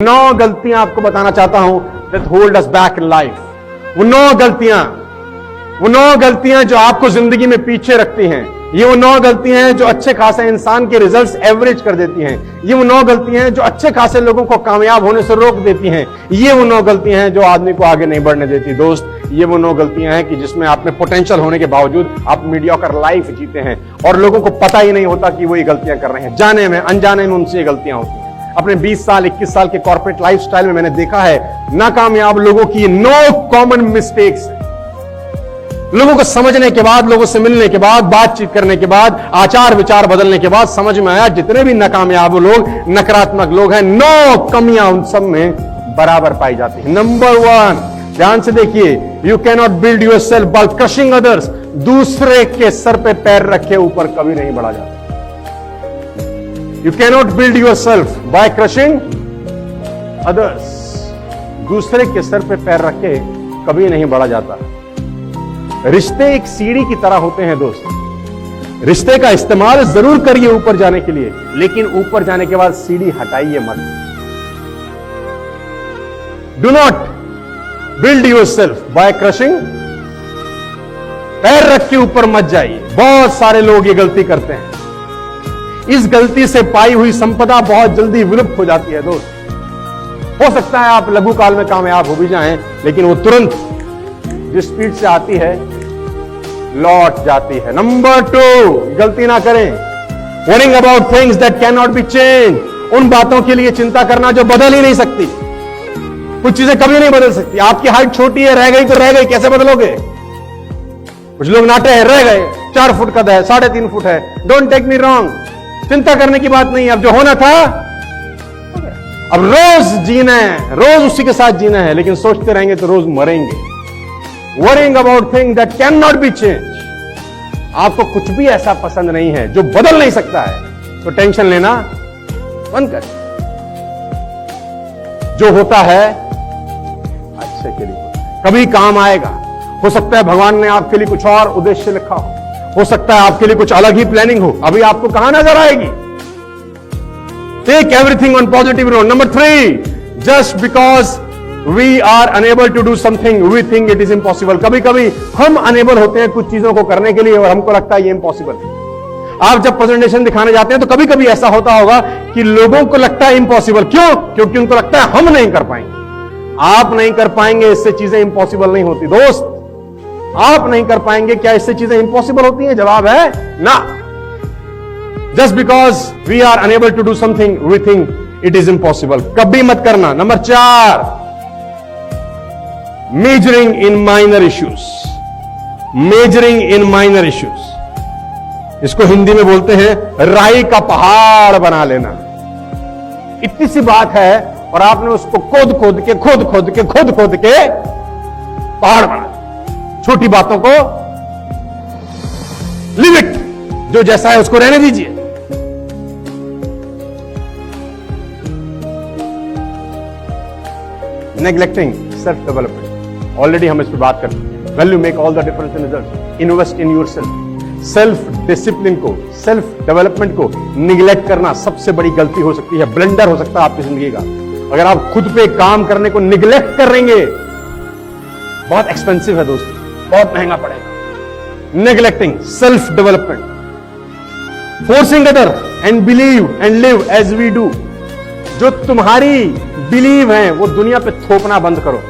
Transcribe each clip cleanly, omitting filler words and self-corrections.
9 गलतियां आपको बताना चाहता हूं that hold us back in life। वो 9 गलतियां जो आपको जिंदगी में पीछे रखती हैं। ये वो 9 गलतियां हैं जो अच्छे खासे इंसान के रिजल्ट्स एवरेज कर देती हैं। ये वो 9 गलतियां हैं जो अच्छे खासे लोगों को कामयाब होने से रोक देती हैं। ये वो 9 गलतियां हैं जो आदमी को आगे नहीं बढ़ने देती। दोस्त, ये वो 9 गलतियां हैं कि जिसमें आप में पोटेंशियल होने के बावजूद आप मीडियोकर लाइफ जीते हैं और लोगों को पता ही नहीं होता कि वो ये गलतियां कर रहे हैं। जाने में अनजाने में उनसे ये गलतियां होती हैं। अपने 20 साल 21 साल के कॉर्पोरेट लाइफस्टाइल में मैंने देखा है नाकामयाब लोगों की 9 कॉमन मिस्टेक्स। लोगों को समझने के बाद, लोगों से मिलने के बाद, बातचीत करने के बाद, आचार विचार बदलने के बाद समझ में आया जितने भी नाकामयाब लोग, नकारात्मक लोग हैं, 9 कमियां उन सब में बराबर पाई जाती है। नंबर 1, ध्यान से देखिए, you can not build your self by crushing others. दूसरे के सर पे पैर रखे ऊपर कभी नहीं बढ़ा जाता। You cannot build yourself by crushing others। दूसरे के सर पे पैर रखे कभी नहीं बढ़ा जाता। रिश्ते एक सीढ़ी की तरह होते हैं दोस्त। रिश्ते का इस्तेमाल जरूर करिए ऊपर जाने के लिए, लेकिन ऊपर जाने के बाद सीढ़ी हटाइए मत। Do not build yourself by crushing। पैर रख के ऊपर मत जाइए। बहुत सारे लोग ये गलती करते हैं। इस गलती से पाई हुई संपदा बहुत जल्दी विलुप्त हो जाती है दोस्त। हो सकता है आप लघु काल में कामयाब हो भी जाएं, लेकिन वो तुरंत जिस स्पीड से आती है लौट जाती है। नंबर 2, गलती ना करें worrying about things that can not be change. उन बातों के लिए चिंता करना जो बदल ही नहीं सकती। कुछ चीजें कभी नहीं बदल सकती। आपकी हाइट छोटी है, रह गई तो रह गई, कैसे बदलोगे? कुछ लोग नाटे हैं, रह गए, 4 फुट का है, 3.5 फुट है। डोंट टेक मी रॉन्ग, चिंता करने की बात नहीं है। अब जो होना था, अब रोज जीना है, रोज उसी के साथ जीना है, लेकिन सोचते रहेंगे तो रोज मरेंगे। Worrying about things that can not be change. आपको कुछ भी ऐसा पसंद नहीं है जो बदल नहीं सकता है, तो टेंशन लेना बंद कर। जो होता है अच्छे के लिए, कभी काम आएगा। हो सकता है भगवान ने आपके लिए कुछ और उद्देश्य लिखा हो सकता है आपके लिए कुछ अलग ही प्लानिंग हो, अभी आपको कहां नजर आएगी। Take everything on positive note. Number 3, just because we are unable to do something we think it is impossible. कभी कभी हम अनेबल होते हैं कुछ चीजों को करने के लिए और हमको लगता है ये इम्पॉसिबल है। आप जब प्रेजेंटेशन दिखाने जाते हैं तो कभी कभी ऐसा होता होगा कि लोगों को लगता है इम्पॉसिबल। क्यों? क्योंकि उनको लगता है हम नहीं कर पाएंगे। आप नहीं कर पाएंगे, इससे चीजें इम्पॉसिबल नहीं होती दोस्त। आप नहीं कर पाएंगे, क्या इससे चीजें इंपॉसिबल होती हैं? जवाब है ना। Just because we are unable to do something we think it is impossible, कभी मत करना। Number 4, measuring in minor issues. Measuring in minor issues, इसको हिंदी में बोलते हैं राई का पहाड़ बना लेना। इतनी सी बात है और आपने उसको खोद खोद के पहाड़ बना। छोटी बातों को लिमिट, जो जैसा है उसको रहने दीजिए। नेग्लेक्टिंग सेल्फ डेवलपमेंट, ऑलरेडी हम इस पर बात कर चुके हैं। Value make all the difference in result. Invest in yourself. Self discipline को, सेल्फ डेवलपमेंट को निगलेक्ट करना सबसे बड़ी गलती हो सकती है, ब्लंडर हो सकता है आपकी जिंदगी का। अगर आप खुद पे काम करने को निगलेक्ट करेंगे, बहुत एक्सपेंसिव है दोस्तों, बहुत महंगा पड़ेगा। Neglecting self development. Forcing other and believe and live as we do. जो तुम्हारी बिलीव है वो दुनिया पे थोपना बंद करो।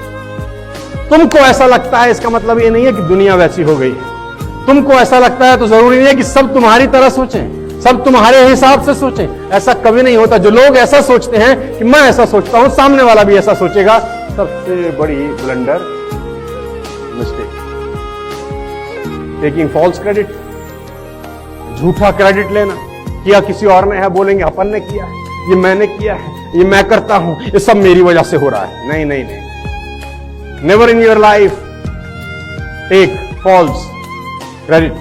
तुमको ऐसा लगता है, इसका मतलब ये नहीं है कि दुनिया वैसी हो गई है। तुमको ऐसा लगता है तो जरूरी नहीं है कि सब तुम्हारी तरह सोचें, सब तुम्हारे हिसाब से सोचें। ऐसा कभी नहीं होता। जो लोग ऐसा सोचते हैं कि मैं ऐसा सोचता हूं, सामने वाला भी ऐसा सोचेगा, सबसे बड़ी blunder, mistake. Taking false credit, झूठा क्रेडिट लेना। किया किसी और ने है, बोलेंगे अपन ने किया है, ये मैंने किया है, ये मैं करता हूं, ये सब मेरी वजह से हो रहा है। नहीं नहीं नहीं, never in your life take false credit.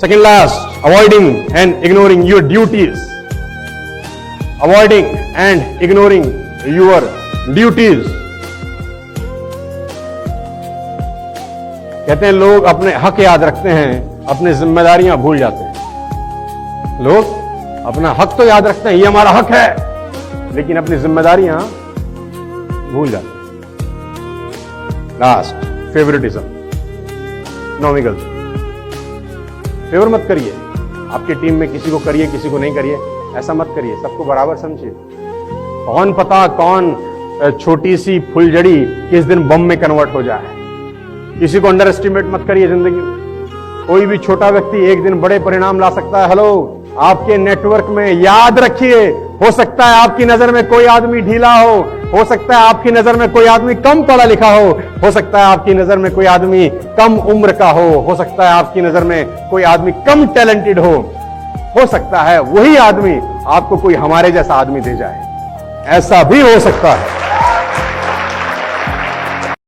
Second last, avoiding and ignoring your duties. Avoiding and ignoring your duties. कहते हैं लोग अपने हक याद रखते हैं, अपनी जिम्मेदारियां भूल जाते हैं। लोग अपना हक तो याद रखते हैं, ये हमारा हक है, लेकिन अपनी जिम्मेदारियां भूल जाते हैं। लास्ट, फेवरेटिज्म, 9वीं गलती। फेवर मत करिए, आपकी टीम में किसी को करिए किसी को नहीं करिए, ऐसा मत करिए, सबको बराबर समझिए। कौन पता कौन छोटी सी फुलझड़ी किस दिन बम में कन्वर्ट हो जाए। किसी को अंडर एस्टिमेट मत करिए जिंदगी में। कोई भी छोटा व्यक्ति एक दिन बड़े परिणाम ला सकता है। हेलो, आपके नेटवर्क में याद रखिए, हो सकता है आपकी नजर में कोई आदमी ढीला हो सकता है आपकी नजर में कोई आदमी कम पढ़ा लिखा हो सकता है आपकी नजर में कोई आदमी कम उम्र का हो सकता है आपकी नजर में कोई आदमी कम टैलेंटेड हो सकता है वही आदमी आपको कोई हमारे जैसा आदमी दे जाए, ऐसा भी हो सकता है।